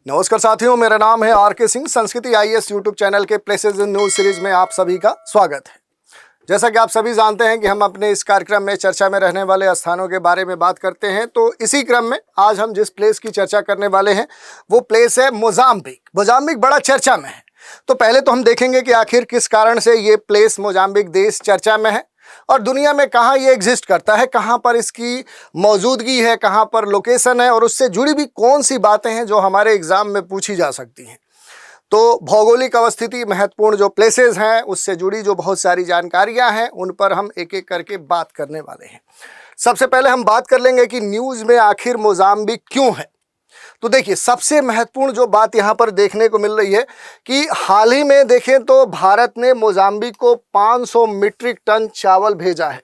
नमस्कार साथियों, मेरा नाम है आर के सिंह। संस्कृति आईएएस यूट्यूब चैनल के प्लेसेस इन न्यूज सीरीज में आप सभी का स्वागत है। जैसा कि आप सभी जानते हैं कि हम अपने इस कार्यक्रम में चर्चा में रहने वाले स्थानों के बारे में बात करते हैं, तो इसी क्रम में आज हम जिस प्लेस की चर्चा करने वाले हैं वो प्लेस है मोजाम्बिक। मोजाम्बिक बड़ा चर्चा में है, तो पहले तो हम देखेंगे कि आखिर किस कारण से ये प्लेस मोजाम्बिक देश चर्चा में है और दुनिया में कहाँ ये एग्जिस्ट करता है, कहाँ पर इसकी मौजूदगी है, कहाँ पर लोकेशन है और उससे जुड़ी भी कौन सी बातें हैं जो हमारे एग्जाम में पूछी जा सकती हैं। तो भौगोलिक अवस्थिति महत्वपूर्ण जो प्लेसेस हैं उससे जुड़ी जो बहुत सारी जानकारियां हैं उन पर हम एक एक करके बात करने वाले हैं। सबसे पहले हम बात कर लेंगे कि न्यूज़ में आखिर मोजाम्बिक क्यों है। तो देखिए, सबसे महत्वपूर्ण जो बात यहाँ पर देखने को मिल रही है कि हाल ही में देखें तो भारत ने मोजाम्बिक को 500 मीट्रिक टन चावल भेजा है।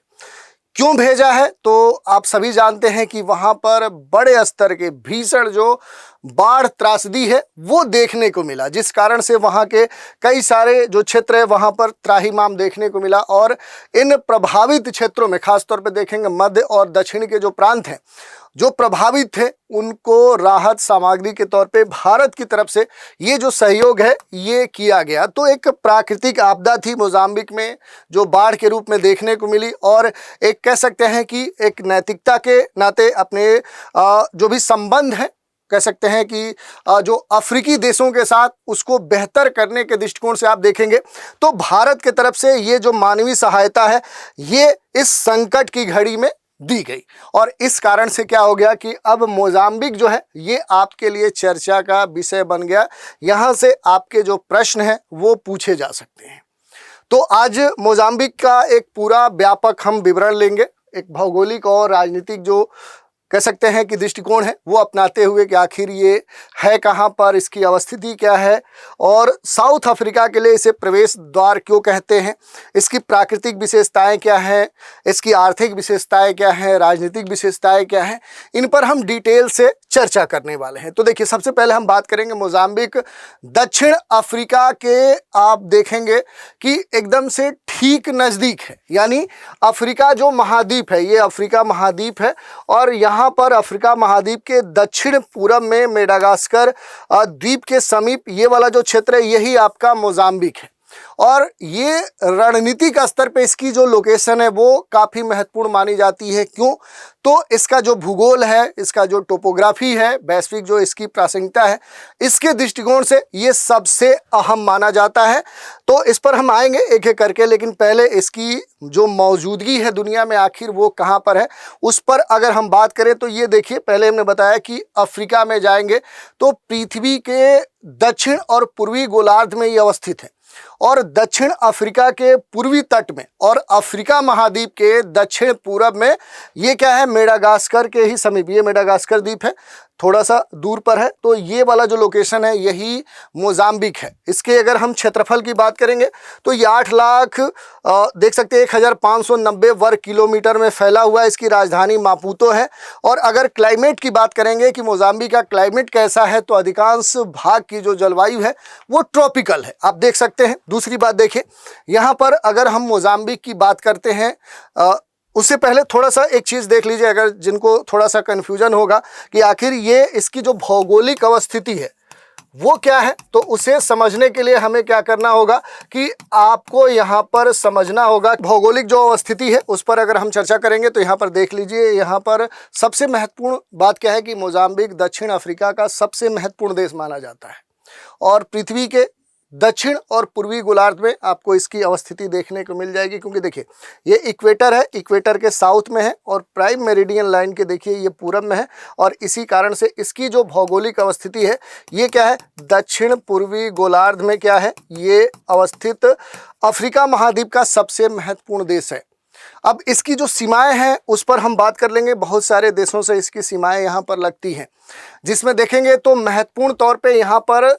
क्यों भेजा है तो आप सभी जानते हैं कि वहाँ पर बड़े स्तर के भीषण जो बाढ़ त्रासदी है वो देखने को मिला, जिस कारण से वहाँ के कई सारे जो क्षेत्र है वहाँ पर त्राहिमाम देखने को मिला और इन प्रभावित क्षेत्रों में खासतौर पर देखेंगे मध्य और दक्षिण के जो प्रांत हैं जो प्रभावित थे उनको राहत सामग्री के तौर पे भारत की तरफ से ये जो सहयोग है ये किया गया। तो एक प्राकृतिक आपदा थी मोजाम्बिक में जो बाढ़ के रूप में देखने को मिली और एक कह सकते हैं कि एक नैतिकता के नाते अपने जो भी संबंध है कह सकते हैं कि जो अफ्रीकी देशों के साथ उसको बेहतर करने के दृष्टिकोण से आप देखेंगे तो भारत के तरफ से ये जो मानवीय सहायता है ये इस संकट की घड़ी में दी गई और इस कारण से क्या हो गया कि अब मोजाम्बिक जो है ये आपके लिए चर्चा का विषय बन गया। यहाँ से आपके जो प्रश्न हैं वो पूछे जा सकते हैं। तो आज मोजाम्बिक का एक पूरा व्यापक हम विवरण लेंगे, एक भौगोलिक और राजनीतिक जो कह सकते हैं कि दृष्टिकोण है वो अपनाते हुए कि आखिर ये है कहाँ पर, इसकी अवस्थिति क्या है और साउथ अफ्रीका के लिए इसे प्रवेश द्वार क्यों कहते हैं, इसकी प्राकृतिक विशेषताएं क्या हैं, इसकी आर्थिक विशेषताएं क्या हैं, राजनीतिक विशेषताएं क्या हैं, इन पर हम डिटेल से चर्चा करने वाले हैं। तो देखिए, सबसे पहले हम बात करेंगे मोजाम्बिक दक्षिण अफ्रीका के, आप देखेंगे कि एकदम से ठीक नज़दीक है, यानी अफ्रीका जो महाद्वीप है ये अफ्रीका महाद्वीप है और यहाँ पर अफ्रीका महाद्वीप के दक्षिण पूरब में मेडागास्कर द्वीप के समीप ये वाला जो क्षेत्र है यही आपका मोजाम्बिक है और ये रणनीतिक स्तर पे इसकी जो लोकेशन है वो काफ़ी महत्वपूर्ण मानी जाती है। क्यों? तो इसका जो भूगोल है, इसका जो टोपोग्राफी है, वैश्विक जो इसकी प्रासंगिकता है, इसके दृष्टिकोण से ये सबसे अहम माना जाता है। तो इस पर हम आएंगे एक एक करके, लेकिन पहले इसकी जो मौजूदगी है दुनिया में आखिर वो कहाँ पर है उस पर अगर हम बात करें तो ये देखिए, पहले हमने बताया कि अफ्रीका में जाएंगे तो पृथ्वी के दक्षिण और पूर्वी गोलार्ध में ये अवस्थित है और दक्षिण अफ्रीका के पूर्वी तट में और अफ्रीका महाद्वीप के दक्षिण पूरब में ये क्या है, मेडागास्कर के ही समीप ये मेडागास्कर द्वीप है, थोड़ा सा दूर पर है। तो ये वाला जो लोकेशन है यही मोजाम्बिक है। इसके अगर हम क्षेत्रफल की बात करेंगे तो ये 8 लाख देख सकते हैं 1590 वर्ग किलोमीटर में फैला हुआ है। इसकी राजधानी मापुतो है और अगर क्लाइमेट की बात करेंगे कि मोजाम्बिक का क्लाइमेट कैसा है तो अधिकांश भाग की जो जलवायु है वो ट्रॉपिकल है, आप देख सकते हैं। दूसरी बात देखिए, यहाँ पर अगर हम मोजाम्बिक की बात करते हैं उससे पहले थोड़ा सा एक चीज़ देख लीजिए, अगर जिनको थोड़ा सा कन्फ्यूजन होगा कि आखिर ये इसकी जो भौगोलिक अवस्थिति है वो क्या है, तो उसे समझने के लिए हमें क्या करना होगा कि आपको यहाँ पर समझना होगा भौगोलिक जो अवस्थिति है उस पर अगर हम चर्चा करेंगे तो यहाँ पर देख लीजिए, यहाँ पर सबसे महत्वपूर्ण बात क्या है कि मोजाम्बिक दक्षिण अफ्रीका का सबसे महत्वपूर्ण देश माना जाता है और पृथ्वी के दक्षिण और पूर्वी गोलार्ध में आपको इसकी अवस्थिति देखने को मिल जाएगी। क्योंकि देखिए ये इक्वेटर है, इक्वेटर के साउथ में है और प्राइम मेरिडियन लाइन के देखिए ये पूरब में है और इसी कारण से इसकी जो भौगोलिक अवस्थिति है ये क्या है, दक्षिण पूर्वी गोलार्ध में क्या है, ये अवस्थित अफ्रीका महाद्वीप का सबसे महत्वपूर्ण देश है। अब इसकी जो सीमाएं हैं उस पर हम बात कर लेंगे। बहुत सारे देशों से इसकी सीमाएं यहाँ पर लगती हैं, जिसमें देखेंगे तो महत्वपूर्ण तौर पे यहाँ पर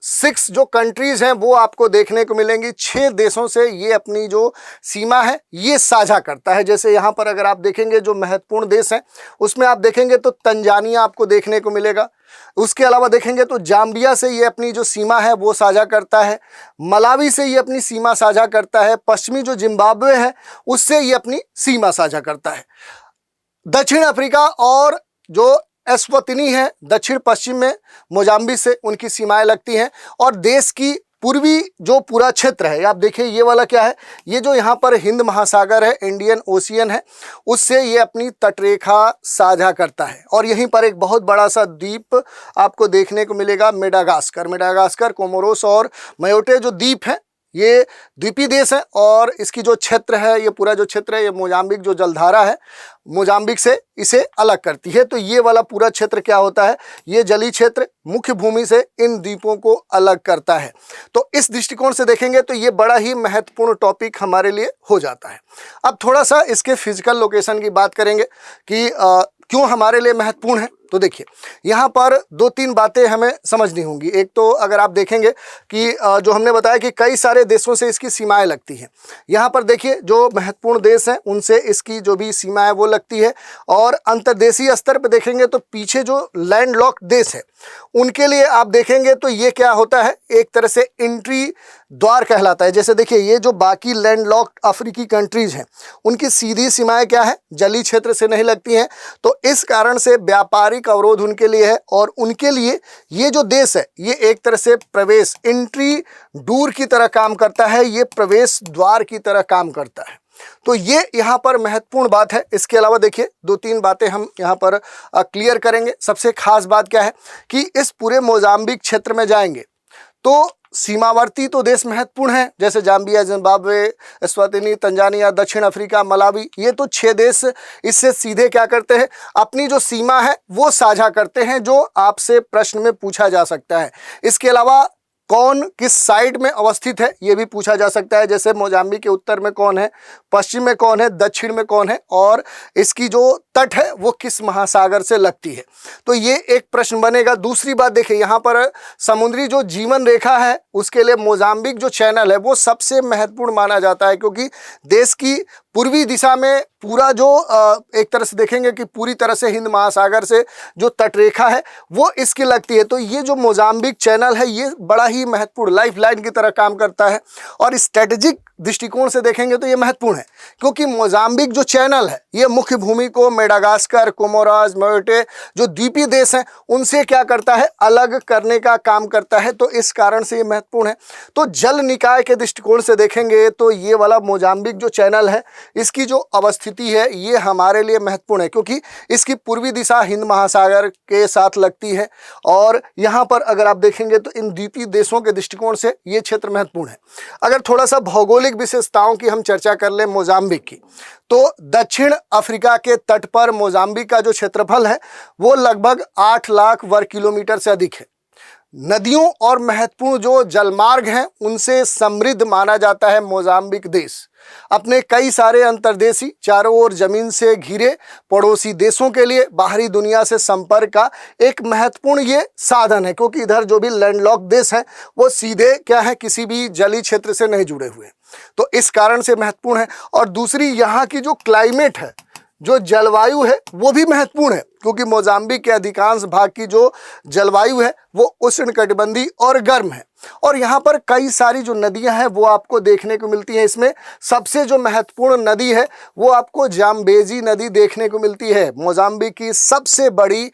6 जो कंट्रीज़ हैं वो आपको देखने को मिलेंगी। 6 देशों से ये अपनी जो सीमा है ये साझा करता है। जैसे यहाँ पर अगर आप देखेंगे जो महत्वपूर्ण देश हैं उसमें आप देखेंगे तो तंजानिया आपको देखने को मिलेगा। उसके अलावा देखेंगे तो जाम्बिया से ये अपनी जो सीमा है वो साझा करता है, मलावी से ये अपनी सीमा साझा करता है, पश्चिमी जो जिम्बाब्वे है उससे ये अपनी सीमा साझा करता है। दक्षिण अफ्रीका और जो एस्वातिनी है, दक्षिण पश्चिम में मोजाम्बिक से उनकी सीमाएं लगती हैं। और देश की पूर्वी जो पूरा क्षेत्र है, आप देखिए ये वाला क्या है, ये जो यहाँ पर हिंद महासागर है, इंडियन ओशियन है, उससे ये अपनी तटरेखा साझा करता है। और यहीं पर एक बहुत बड़ा सा द्वीप आपको देखने को मिलेगा, मेडागास्कर, कोमोरोस और मायोटे जो द्वीप है, ये द्वीपी देश है। और इसकी जो क्षेत्र है, ये पूरा जो क्षेत्र है, ये मोजाम्बिक जो जलधारा है मोजाम्बिक से इसे अलग करती है। तो ये वाला पूरा क्षेत्र क्या होता है, ये जलीय क्षेत्र मुख्य भूमि से इन द्वीपों को अलग करता है। तो इस दृष्टिकोण से देखेंगे तो ये बड़ा ही महत्वपूर्ण टॉपिक हमारे लिए हो जाता है। अब थोड़ा सा इसके फिजिकल लोकेशन की बात करेंगे कि क्यों हमारे लिए महत्वपूर्ण है। तो देखिए यहाँ पर 2-3 बातें हमें समझनी होंगी। एक तो अगर आप देखेंगे कि जो हमने बताया कि कई सारे देशों से इसकी सीमाएं लगती हैं। यहाँ पर देखिए जो महत्वपूर्ण देश हैं उनसे इसकी जो भी सीमा है वो लगती है। और अंतर्देशीय स्तर पर देखेंगे तो पीछे जो लैंडलॉक्ड देश है उनके लिए आप देखेंगे तो ये क्या होता है, एक तरह से एंट्री द्वार कहलाता है। जैसे देखिए ये जो बाकी लैंडलॉक्ड अफ्रीकी कंट्रीज हैं उनकी सीधी सीमाएं क्या है, जलीय क्षेत्र से नहीं लगती हैं। तो इस कारण से व्यापारिक अवरोध उनके लिए है। और उनके लिए ये जो देश है ये एक तरह से प्रवेश एंट्री डोर की तरह काम करता है, ये प्रवेश द्वार की तरह काम करता है। तो ये यहाँ पर महत्वपूर्ण बात है। इसके अलावा देखिए 2-3 बातें हम यहाँ पर क्लियर करेंगे। सबसे खास बात क्या है कि इस पूरे मोजाम्बिक क्षेत्र में जाएंगे तो सीमावर्ती तो देश महत्वपूर्ण हैं, जैसे जाम्बिया, जिम्बाब्वे, एस्वातिनी, तंजानिया, दक्षिण अफ्रीका, मलावी, ये तो 6 देश इससे सीधे क्या करते हैं, अपनी जो सीमा है वो साझा करते हैं, जो आपसे प्रश्न में पूछा जा सकता है। इसके अलावा कौन किस साइड में अवस्थित है ये भी पूछा जा सकता है, जैसे मोजाम्बिक के उत्तर में कौन है, पश्चिम में कौन है, दक्षिण में कौन है, और इसकी जो तट है वो किस महासागर से लगती है। तो ये एक प्रश्न बनेगा। दूसरी बात देखिए यहाँ पर समुद्री जो जीवन रेखा है उसके लिए मोजाम्बिक जो चैनल है वो सबसे महत्वपूर्ण माना जाता है, क्योंकि देश की पूर्वी दिशा में पूरा जो एक तरह से देखेंगे कि पूरी तरह से हिंद महासागर से जो तटरेखा है वो इसकी लगती है। तो ये जो मोजाम्बिक चैनल है ये बड़ा ही महत्वपूर्ण लाइफ लाइन की तरह काम करता है। और स्ट्रेटेजिक दृष्टिकोण से देखेंगे तो ये महत्वपूर्ण है, क्योंकि मोजाम्बिक जो चैनल है ये मुख्य भूमि को मेडागास्कर, कोमोरोस, मायोटे जो द्वीपीय देश हैं उनसे क्या करता है, अलग करने का काम करता है। तो इस कारण से ये महत्वपूर्ण है। तो जल निकाय के दृष्टिकोण से देखेंगे तो ये वाला मोजाम्बिक जो चैनल है इसकी जो अवस्थिति है ये हमारे लिए महत्वपूर्ण है, क्योंकि इसकी पूर्वी दिशा हिंद महासागर के साथ लगती है। और यहाँ पर अगर आप देखेंगे तो इन द्वीपीय देशों के दृष्टिकोण से ये क्षेत्र महत्वपूर्ण है। अगर थोड़ा सा भौगोलिक विशेषताओं की हम चर्चा कर लें मोजाम्बिक की, तो दक्षिण अफ्रीका के तट पर मोजाम्बिक का जो क्षेत्रफल है वो लगभग 8 लाख वर्ग किलोमीटर से अधिक है। नदियों और महत्वपूर्ण जो जलमार्ग हैं उनसे समृद्ध माना जाता है मोजाम्बिक देश। अपने कई सारे अंतर्देशी चारों ओर जमीन से घिरे पड़ोसी देशों के लिए बाहरी दुनिया से संपर्क का एक महत्वपूर्ण ये साधन है, क्योंकि इधर जो भी लैंडलॉक्ड देश हैं वो सीधे क्या है, किसी भी जलीय क्षेत्र से नहीं जुड़े हुए। तो इस कारण से महत्वपूर्ण है। और दूसरी यहाँ की जो क्लाइमेट है, जो जलवायु है वो भी महत्वपूर्ण है, क्योंकि मोजाम्बिक के अधिकांश भाग की जो जलवायु है वो उष्णकटिबंधीय और गर्म है। और यहाँ पर कई सारी जो नदियाँ हैं वो आपको देखने को मिलती हैं। इसमें सबसे जो महत्वपूर्ण नदी है वो आपको जाम्बेजी नदी देखने को मिलती है, मोजाम्बिक की सबसे बड़ी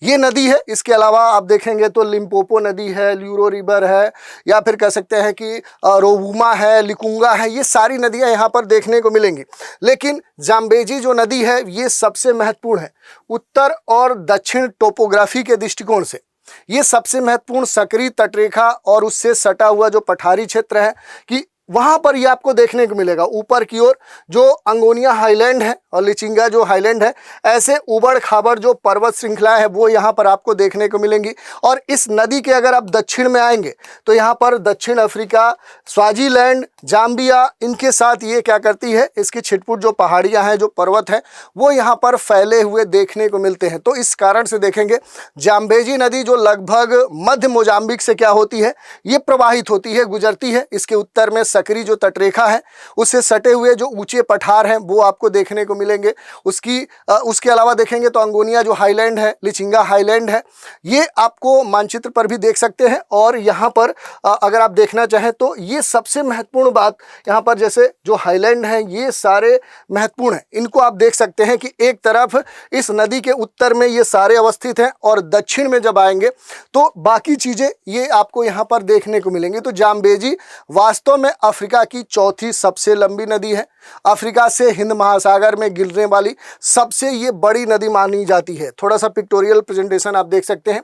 ये नदी है। इसके अलावा आप देखेंगे तो लिम्पोपो नदी है, ल्यूरो रिवर है, या फिर कह सकते हैं कि रोवुमा है, लिकुंगा है, ये सारी नदियां यहाँ पर देखने को मिलेंगी। लेकिन जाम्बेजी जो नदी है ये सबसे महत्वपूर्ण है। उत्तर और दक्षिण टोपोग्राफी के दृष्टिकोण से ये सबसे महत्वपूर्ण सक्रिय तटरेखा और उससे सटा हुआ जो पठारी क्षेत्र है कि वहाँ पर ये आपको देखने को मिलेगा। ऊपर की ओर जो अंगोनिया हाईलैंड है और लिचिंगा जो हाईलैंड है, ऐसे उबड़ खाबड़ जो पर्वत श्रृंखला है वो यहाँ पर आपको देखने को मिलेंगी। और इस नदी के अगर आप दक्षिण में आएंगे तो यहाँ पर दक्षिण अफ्रीका, स्वाजीलैंड, जाम्बिया, इनके साथ ये क्या करती है, इसकी छिटपुट जो पहाड़ियाँ हैं, जो पर्वत हैं वो यहाँ पर फैले हुए देखने को मिलते हैं। तो इस कारण से देखेंगे जाम्बेजी नदी जो लगभग मध्य मोजाम्बिक से क्या होती है, ये प्रवाहित होती है, गुजरती है। इसके उत्तर में सकरी जो तटरेखा है उससे सटे हुए जो ऊंचे पठार हैं वो आपको देखने को मिलेंगे। उसके अलावा देखेंगे तो अंगोनिया जो हाईलैंड है, लिचिंगा हाईलैंड है, ये आपको मानचित्र पर भी देख सकते हैं। और यहाँ पर अगर आप देखना चाहें तो ये सबसे महत्वपूर्ण बात, यहाँ पर जैसे जो हाईलैंड हैं ये सारे महत्वपूर्ण हैं, इनको आप देख सकते हैं कि एक तरफ इस नदी के उत्तर में ये सारे अवस्थित हैं और दक्षिण में जब आएंगे तो बाकी चीज़ें ये आपको यहाँ पर देखने को मिलेंगी। तो जाम्बेजी वास्तव में अफ्रीका की चौथी सबसे लंबी नदी है। अफ्रीका से हिंद महासागर में गिरने वाली सबसे ये बड़ी नदी मानी जाती है। थोड़ा सा पिक्टोरियल प्रेजेंटेशन आप देख सकते हैं।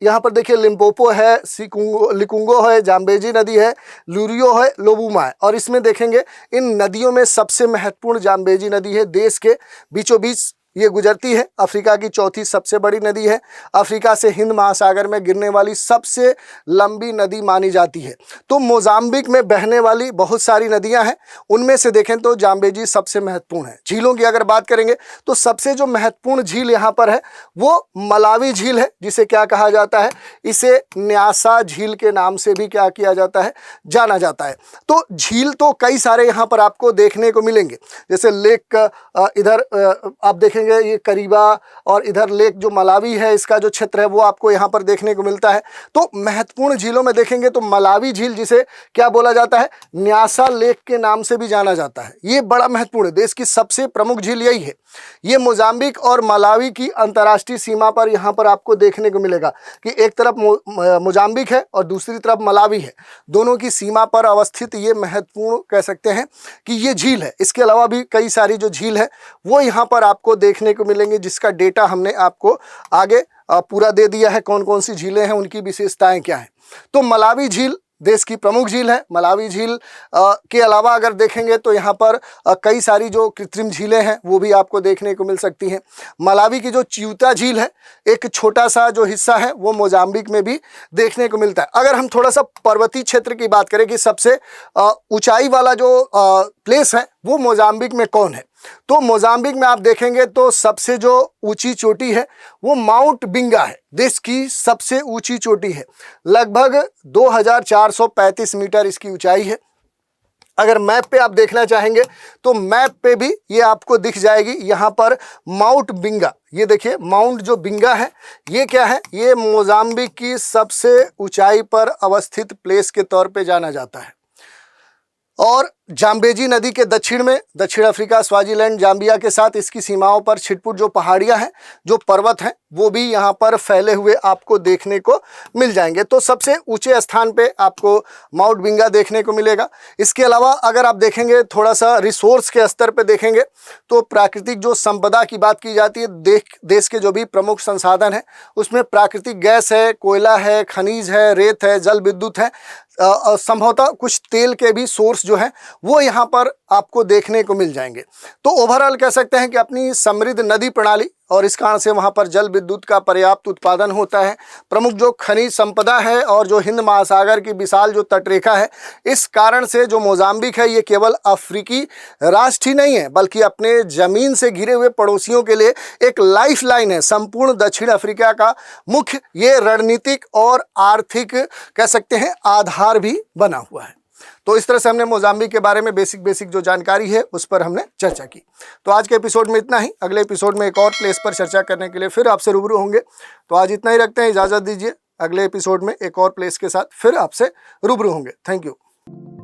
यहाँ पर देखिए लिम्पोपो है, लिकुंगो है, जाम्बेजी नदी है, लूरियो है, लोबूमा है। और इसमें देखेंगे इन नदियों में सबसे महत्वपूर्ण जाम्बेजी नदी है। देश के बीचों बीच ये गुजरती है, अफ्रीका की चौथी सबसे बड़ी नदी है, अफ्रीका से हिंद महासागर में गिरने वाली सबसे लंबी नदी मानी जाती है। तो मोजाम्बिक में बहने वाली बहुत सारी नदियां हैं, उनमें से देखें तो जाम्बेजी सबसे महत्वपूर्ण है। झीलों की अगर बात करेंगे तो सबसे जो महत्वपूर्ण झील यहाँ पर है वो मलावी झील है, जिसे क्या कहा जाता है, इसे न्यासा झील के नाम से भी क्या किया जाता है, जाना जाता है। तो झील तो कई सारे यहाँ पर आपको देखने को मिलेंगे, जैसे लेक इधर आप देखेंगे ये करीबा, और इधर लेक जो मलावी है इसका जो क्षेत्र है वो आपको यहाँ पर देखने को मिलता है। तो महत्वपूर्ण झीलों में देखेंगे तो मलावी झील, जिसे क्या बोला जाता है, न्यासा लेक के नाम से भी जाना जाता है, ये बड़ा महत्वपूर्ण है। देश की सबसे प्रमुख झील यही है। ये मोजाम्बिक और मलावी की अंतर्राष्ट्रीय सीमा पर यहाँ पर आपको देखने को मिलेगा कि एक तरफ मोजाम्बिक है और दूसरी तरफ मलावी है, दोनों की सीमा पर अवस्थित ये महत्वपूर्ण कह सकते हैं कि ये झील है। इसके अलावा भी कई सारी जो झील है वो यहाँ पर आपको देखने को मिलेंगे, जिसका डेटा हमने आपको आगे पूरा दे दिया है, कौन कौन सी झीलें हैं, उनकी विशेषताएं क्या हैं। तो मलावी झील देश की प्रमुख झील है। मलावी झील के अलावा अगर देखेंगे तो यहाँ पर कई सारी जो कृत्रिम झीलें हैं वो भी आपको देखने को मिल सकती हैं। मलावी की जो चियूता झील है, एक छोटा सा जो हिस्सा है वो मोजाम्बिक में भी देखने को मिलता है। अगर हम थोड़ा सा पर्वतीय क्षेत्र की बात करें कि सबसे ऊंचाई वाला जो प्लेस है वो मोजाम्बिक में कौन है, तो मोजाम्बिक में आप देखेंगे तो सबसे जो ऊंची चोटी है वो माउंट बिंगा है। देश की सबसे ऊंची चोटी है, लगभग 2435 मीटर इसकी ऊंचाई है। अगर मैप पे आप देखना चाहेंगे तो मैप पे भी ये आपको दिख जाएगी, यहाँ पर माउंट बिंगा, ये देखिए माउंट जो बिंगा है ये क्या है, ये मोजाम्बिक की सबसे ऊंचाई पर अवस्थित प्लेस के तौर पे जाना जाता है। और जाम्बेजी नदी के दक्षिण में दक्षिण अफ्रीका, स्वाजीलैंड, जाम्बिया के साथ इसकी सीमाओं पर छिटपुट जो पहाड़ियां हैं, जो पर्वत हैं, वो भी यहाँ पर फैले हुए आपको देखने को मिल जाएंगे। तो सबसे ऊंचे स्थान पे आपको माउंट बिंगा देखने को मिलेगा। इसके अलावा अगर आप देखेंगे थोड़ा सा रिसोर्स के स्तर पे देखेंगे तो प्राकृतिक जो संपदा की बात की जाती है, देश के जो भी प्रमुख संसाधन हैं उसमें प्राकृतिक गैस है, कोयला है, खनिज है, रेत है, जल विद्युत है, संभवतः कुछ तेल के भी सोर्स जो हैं वो यहाँ पर आपको देखने को मिल जाएंगे। तो ओवरऑल कह सकते हैं कि अपनी समृद्ध नदी प्रणाली और इस कारण से वहाँ पर जल विद्युत का पर्याप्त उत्पादन होता है। प्रमुख जो खनिज संपदा है और जो हिंद महासागर की विशाल जो तटरेखा है, इस कारण से जो मोजाम्बिक है ये केवल अफ्रीकी राष्ट्र ही नहीं है बल्कि अपने ज़मीन से घिरे हुए पड़ोसियों के लिए एक लाइफ लाइन है। संपूर्ण दक्षिण अफ्रीका का मुख्य ये रणनीतिक और आर्थिक कह सकते हैं आधार भी बना हुआ है। तो इस तरह से हमने मोजाम्बिक के बारे में बेसिक जो जानकारी है उस पर हमने चर्चा की। तो आज के एपिसोड में इतना ही। अगले एपिसोड में एक और प्लेस पर चर्चा करने के लिए फिर आपसे रूबरू होंगे। तो आज इतना ही रखते हैं, इजाज़त दीजिए। अगले एपिसोड में एक और प्लेस के साथ फिर आपसे रूबरू होंगे। Thank you.